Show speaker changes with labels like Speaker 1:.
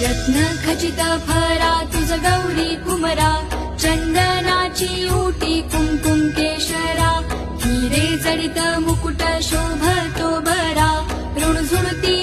Speaker 1: रत्न खचित भरा तुझ गौरी कुमरा, चंदनाची ओटी कुंकुम केशरा, हिरे जडित मुकुट शोभतो बरा, ऋणझुणती